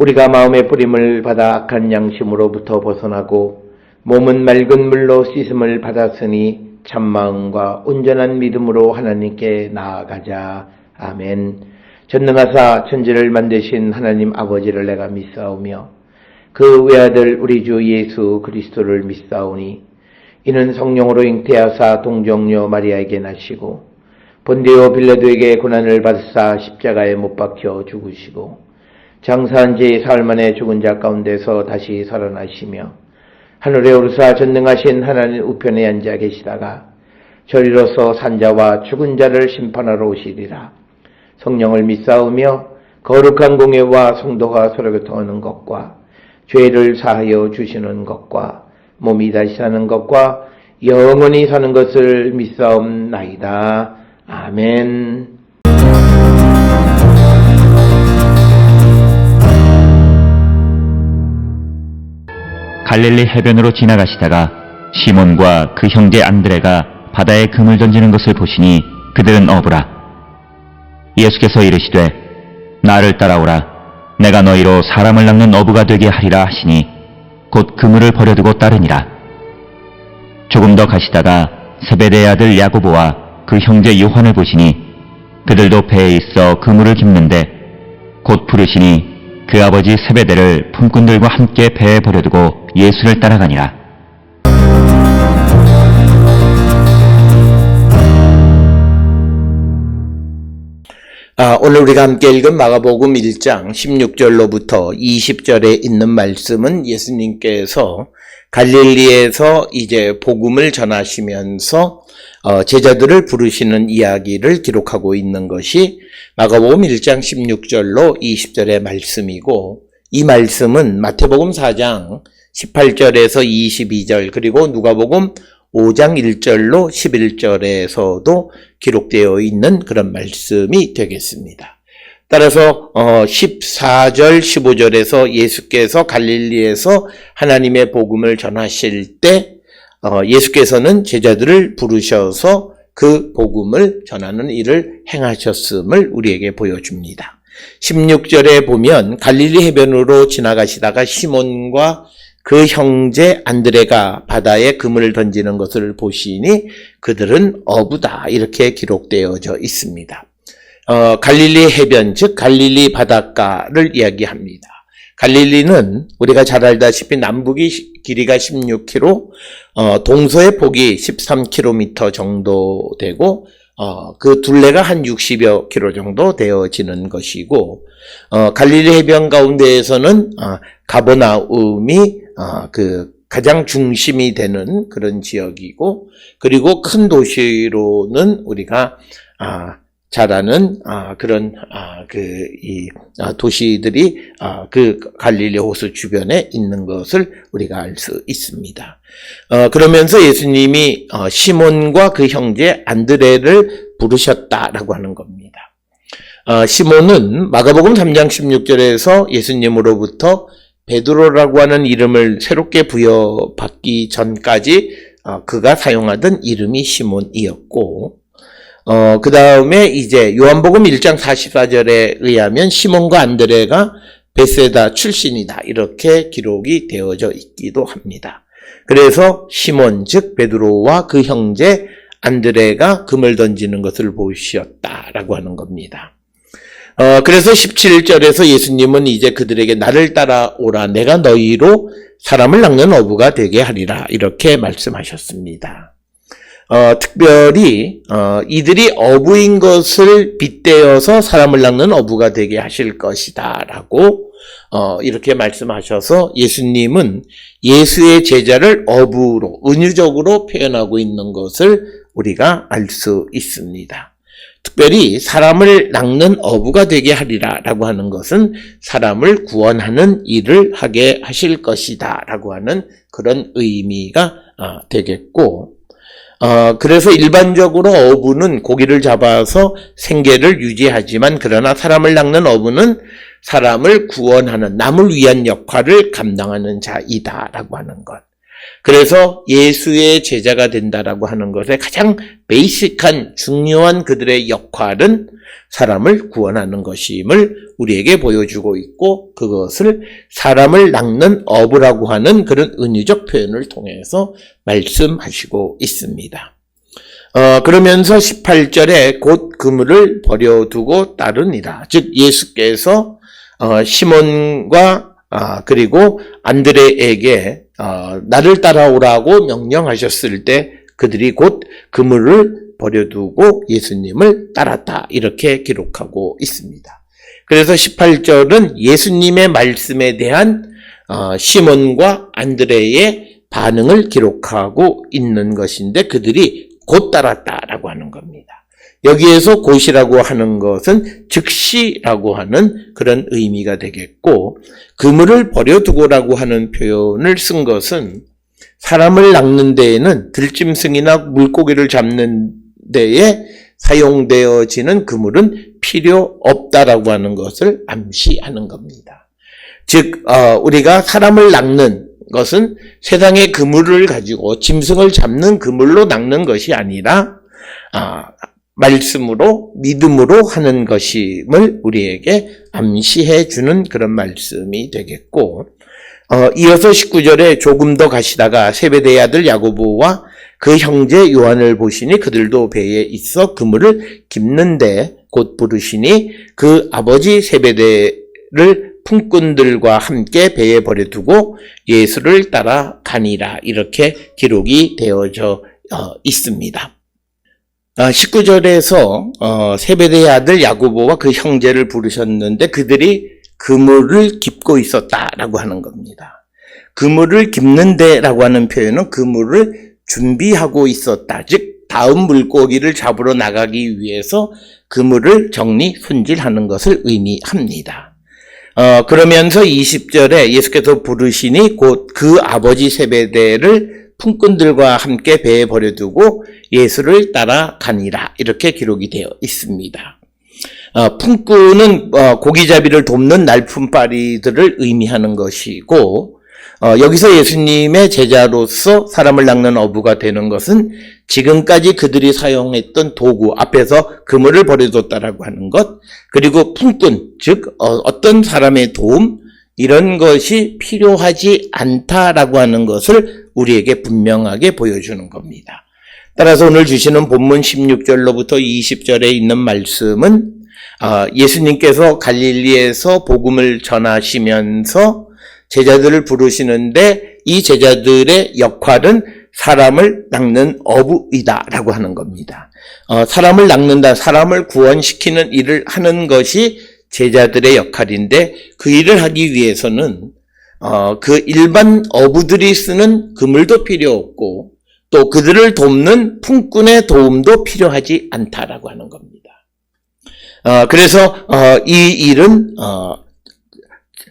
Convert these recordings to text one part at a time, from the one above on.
우리가 마음의 뿌림을 받아 악한 양심으로부터 벗어나고 몸은 맑은 물로 씻음을 받았으니 참마음과 온전한 믿음으로 하나님께 나아가자. 아멘. 전능하사 천지를 만드신 하나님 아버지를 내가 믿사오며 그 외아들 우리 주 예수 그리스도를 믿사오니 이는 성령으로 잉태하사 동정녀 마리아에게 나시고 본디오 빌라도에게 고난을 받으사 십자가에 못 박혀 죽으시고 장사한 지 사흘 만에 죽은 자 가운데서 다시 살아나시며 하늘에 오르사 전능하신 하나님 우편에 앉아 계시다가 저리로서 산자와 죽은 자를 심판하러 오시리라. 성령을 믿사오며 거룩한 공예와 성도가 서로 교통하는 것과 죄를 사하여 주시는 것과 몸이 다시 사는 것과 영원히 사는 것을 믿사옵나이다. 아멘. 갈릴리 해변으로 지나가시다가 시몬과 그 형제 안드레가 바다에 금을 던지는 것을 보시니 그들은 어부라. 예수께서 이르시되 나를 따라오라. 내가 너희로 사람을 낚는 어부가 되게 하리라 하시니 곧 그물을 버려두고 따르니라. 조금 더 가시다가 세베대의 아들 야고보와 그 형제 요한을 보시니 그들도 배에 있어 그물을 깁는데 곧 부르시니 그 아버지 세베대를 품꾼들과 함께 배에 버려두고 예수를 따라가니라. 오늘 우리가 함께 읽은 마가복음 1장 16절로부터 20절에 있는 말씀은 예수님께서 갈릴리에서 이제 복음을 전하시면서 제자들을 부르시는 이야기를 기록하고 있는 것이 마가복음 1장 16절로 20절의 말씀이고, 이 말씀은 마태복음 4장 18절에서 22절 그리고 누가복음 5장 1절로 11절에서도 기록되어 있는 그런 말씀이 되겠습니다. 따라서 14절 15절에서 예수께서 갈릴리에서 하나님의 복음을 전하실 때 예수께서는 제자들을 부르셔서 그 복음을 전하는 일을 행하셨음을 우리에게 보여줍니다. 16절에 보면 갈릴리 해변으로 지나가시다가 시몬과 그 형제 안드레가 바다에 그물을 던지는 것을 보시니 그들은 어부다, 이렇게 기록되어져 있습니다. 갈릴리 해변, 즉 갈릴리 바닷가를 이야기합니다. 갈릴리는 우리가 잘 알다시피 남북이 길이가 16km, 동서의 폭이 13km 정도 되고 그 둘레가 한 60여 킬로 정도 되어지는 것이고, 갈릴리 해변 가운데에서는 가버나움이 그 가장 중심이 되는 그런 지역이고, 그리고 큰 도시로는 우리가 잘 아는 그런 도시들이 그 갈릴리 호수 주변에 있는 것을 우리가 알 수 있습니다. 그러면서 예수님이 시몬과 그 형제 안드레를 부르셨다라고 하는 겁니다. 시몬은 마가복음 3장 16절에서 예수님으로부터 베드로라고 하는 이름을 새롭게 부여받기 전까지 그가 사용하던 이름이 시몬이었고, 그 다음에 이제 요한복음 1장 44절에 의하면 시몬과 안드레가 베세다 출신이다, 이렇게 기록이 되어져 있기도 합니다. 그래서 시몬, 즉 베드로와 그 형제 안드레가 금을 던지는 것을 보셨다라고 하는 겁니다. 그래서 17절에서 예수님은 이제 그들에게 나를 따라오라, 내가 너희로 사람을 낚는 어부가 되게 하리라, 이렇게 말씀하셨습니다. 특별히 이들이 어부인 것을 빗대어서 사람을 낚는 어부가 되게 하실 것이다 라고 이렇게 말씀하셔서 예수님은 예수의 제자를 어부로 은유적으로 표현하고 있는 것을 우리가 알 수 있습니다. 특별히 사람을 낚는 어부가 되게 하리라 라고 하는 것은 사람을 구원하는 일을 하게 하실 것이다 라고 하는 그런 의미가 되겠고, 그래서 일반적으로 어부는 고기를 잡아서 생계를 유지하지만, 그러나 사람을 낚는 어부는 사람을 구원하는, 남을 위한 역할을 감당하는 자이다라고 하는 것. 그래서 예수의 제자가 된다라고 하는 것의 가장 베이직한 중요한 그들의 역할은 사람을 구원하는 것임을 우리에게 보여주고 있고, 그것을 사람을 낚는 어부라고 하는 그런 은유적 표현을 통해서 말씀하시고 있습니다. 그러면서 18절에 곧 그물을 버려두고 따르니라. 즉 예수께서 시몬과 그리고 안드레에게 나를 따라오라고 명령하셨을 때 그들이 곧 그물을 버려두고 예수님을 따랐다. 이렇게 기록하고 있습니다. 그래서 18절은 예수님의 말씀에 대한 시몬과 안드레의 반응을 기록하고 있는 것인데 그들이 곧 따랐다라고 하는 겁니다. 여기에서 곧이라고 하는 것은 즉시라고 하는 그런 의미가 되겠고 그물을 버려두고라고 하는 표현을 쓴 것은 사람을 낚는 데에는 들짐승이나 물고기를 잡는 데에 사용되어지는 그물은 필요 없다라고 하는 것을 암시하는 겁니다. 즉 우리가 사람을 낚는 것은 세상의 그물을 가지고 짐승을 잡는 그물로 낚는 것이 아니라 말씀으로 믿음으로 하는 것임을 우리에게 암시해 주는 그런 말씀이 되겠고 이어서 19절에 조금 더 가시다가 세베대의 아들 야고보와 그 형제 요한을 보시니 그들도 배에 있어 그물을 깁는데 곧 부르시니 그 아버지 세베대를 품꾼들과 함께 배에 버려두고 예수를 따라 가니라. 이렇게 기록이 되어져 있습니다. 19절에서 세베대의 아들 야고보와 그 형제를 부르셨는데 그들이 그물을 깁고 있었다라고 하는 겁니다. 그물을 깁는데라고 하는 표현은 그물을 준비하고 있었다. 즉 다음 물고기를 잡으러 나가기 위해서 그물을 정리 손질하는 것을 의미합니다. 그러면서 20절에 예수께서 부르시니 곧 그 아버지 세베대를 품꾼들과 함께 배에 버려두고 예수를 따라가니라. 이렇게 기록이 되어 있습니다. 품꾼은 고기잡이를 돕는 날품바리들을 의미하는 것이고 여기서 예수님의 제자로서 사람을 낚는 어부가 되는 것은 지금까지 그들이 사용했던 도구 앞에서 그물을 버려뒀다라고 하는 것 그리고 품꾼 즉 어떤 사람의 도움 이런 것이 필요하지 않다라고 하는 것을 우리에게 분명하게 보여주는 겁니다. 따라서 오늘 주시는 본문 16절로부터 20절에 있는 말씀은 예수님께서 갈릴리에서 복음을 전하시면서 제자들을 부르시는데 이 제자들의 역할은 사람을 낚는 어부이다라고 하는 겁니다. 사람을 낚는다, 사람을 구원시키는 일을 하는 것이 제자들의 역할인데 그 일을 하기 위해서는 그 일반 어부들이 쓰는 그물도 필요 없고 또 그들을 돕는 품꾼의 도움도 필요하지 않다라고 하는 겁니다. 그래서 이 일은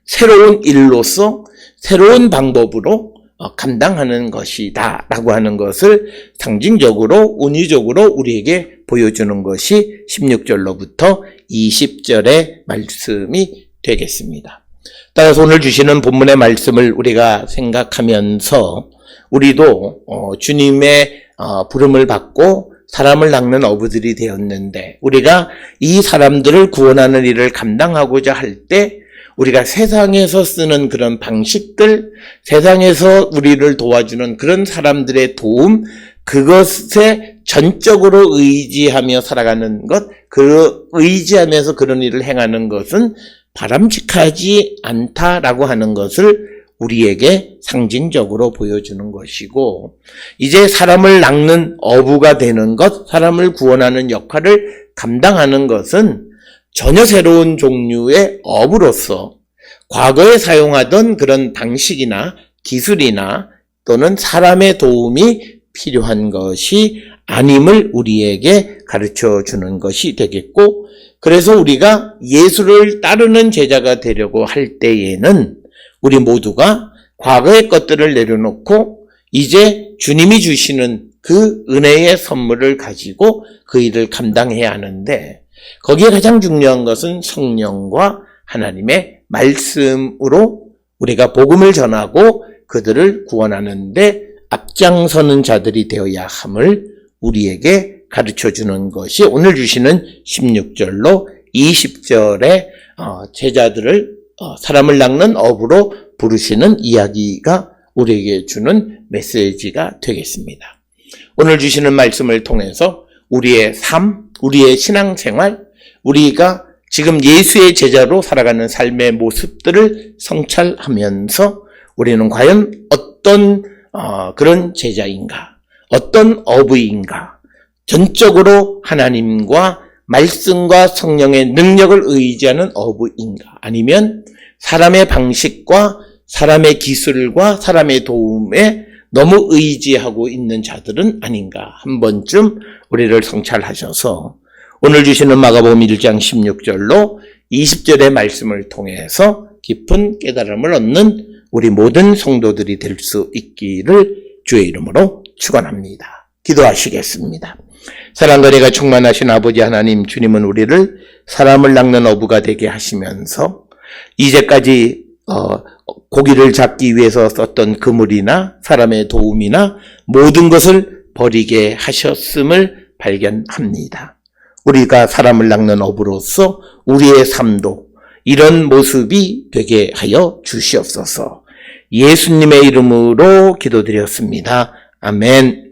새로운 일로서 새로운 방법으로 감당하는 것이다 라고 하는 것을 상징적으로 은유적으로 우리에게 보여주는 것이 16절로부터 20절의 말씀이 되겠습니다. 따라서 오늘 주시는 본문의 말씀을 우리가 생각하면서 우리도 주님의 부름을 받고 사람을 낚는 어부들이 되었는데 우리가 이 사람들을 구원하는 일을 감당하고자 할 때 우리가 세상에서 쓰는 그런 방식들, 세상에서 우리를 도와주는 그런 사람들의 도움, 그것에 전적으로 의지하며 살아가는 것, 의지하면서 그런 일을 행하는 것은 바람직하지 않다라고 하는 것을 우리에게 상징적으로 보여주는 것이고 이제 사람을 낚는 어부가 되는 것, 사람을 구원하는 역할을 감당하는 것은 전혀 새로운 종류의 어부로서 과거에 사용하던 그런 방식이나 기술이나 또는 사람의 도움이 필요한 것이 아님을 우리에게 가르쳐 주는 것이 되겠고 그래서 우리가 예수를 따르는 제자가 되려고 할 때에는 우리 모두가 과거의 것들을 내려놓고 이제 주님이 주시는 그 은혜의 선물을 가지고 그 일을 감당해야 하는데 거기에 가장 중요한 것은 성령과 하나님의 말씀으로 우리가 복음을 전하고 그들을 구원하는데 앞장서는 자들이 되어야 함을 우리에게 가르쳐주는 것이 오늘 주시는 16절로 20절의 제자들을 사람을 낚는 어부로 부르시는 이야기가 우리에게 주는 메시지가 되겠습니다. 오늘 주시는 말씀을 통해서 우리의 삶, 우리의 신앙생활, 우리가 지금 예수의 제자로 살아가는 삶의 모습들을 성찰하면서 우리는 과연 어떤 그런 제자인가, 어떤 어부인가, 전적으로 하나님과 말씀과 성령의 능력을 의지하는 어부인가? 아니면 사람의 방식과 사람의 기술과 사람의 도움에 너무 의지하고 있는 자들은 아닌가? 한 번쯤 우리를 성찰하셔서 오늘 주시는 마가복음 1장 16절로 20절의 말씀을 통해서 깊은 깨달음을 얻는 우리 모든 성도들이 될 수 있기를 주의 이름으로 축원합니다. 기도하시겠습니다. 사랑과 은혜가 충만하신 아버지 하나님, 주님은 우리를 사람을 낚는 어부가 되게 하시면서 이제까지 고기를 잡기 위해서 썼던 그물이나 사람의 도움이나 모든 것을 버리게 하셨음을 발견합니다. 우리가 사람을 낚는 어부로서 우리의 삶도 이런 모습이 되게 하여 주시옵소서. 예수님의 이름으로 기도드렸습니다. 아멘.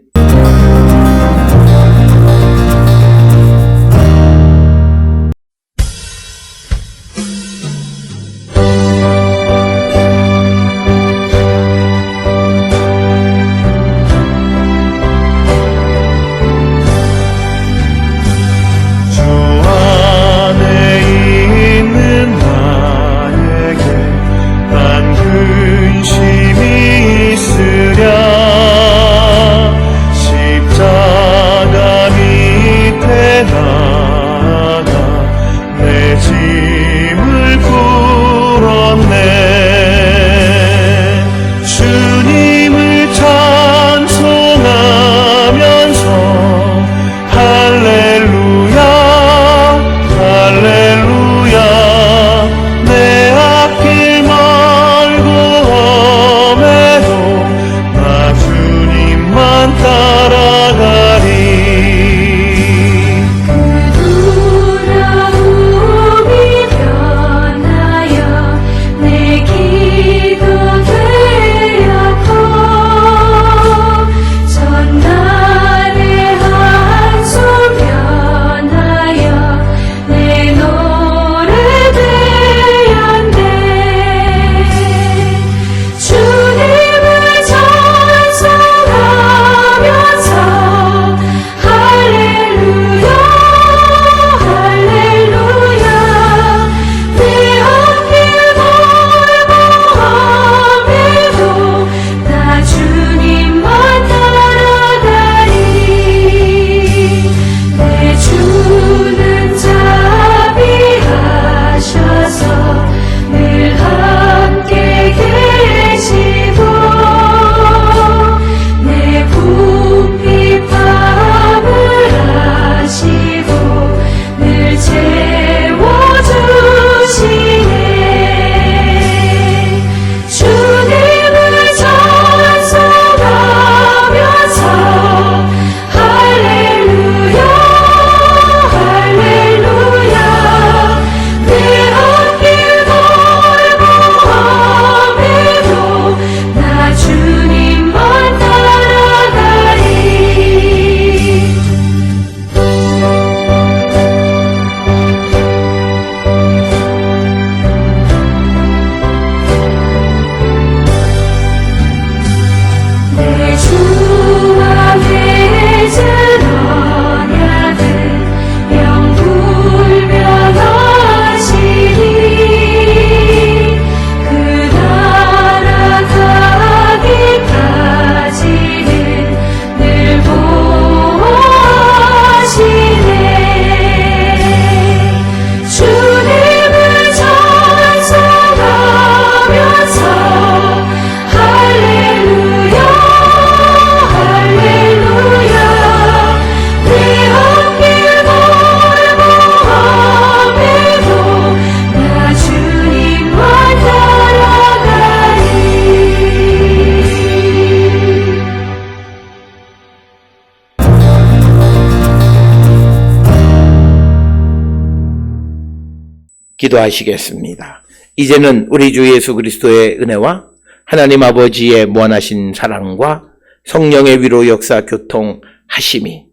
기도하시겠습니다. 이제는 우리 주 예수 그리스도의 은혜와 하나님 아버지의 무한하신 사랑과 성령의 위로 역사 교통하심이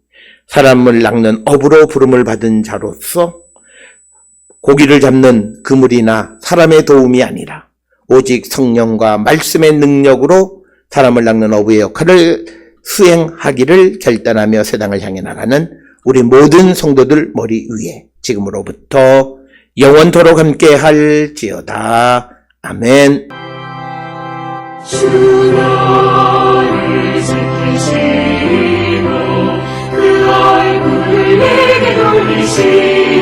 사람을 낚는 어부로 부름을 받은 자로서 고기를 잡는 그물이나 사람의 도움이 아니라 오직 성령과 말씀의 능력으로 사람을 낚는 어부의 역할을 수행하기를 결단하며 세상을 향해 나가는 우리 모든 성도들 머리 위에 지금으로부터 영원토록 함께 할지어다. 아멘. 주 너를 지키시고 그 얼굴을 내게 돌리시고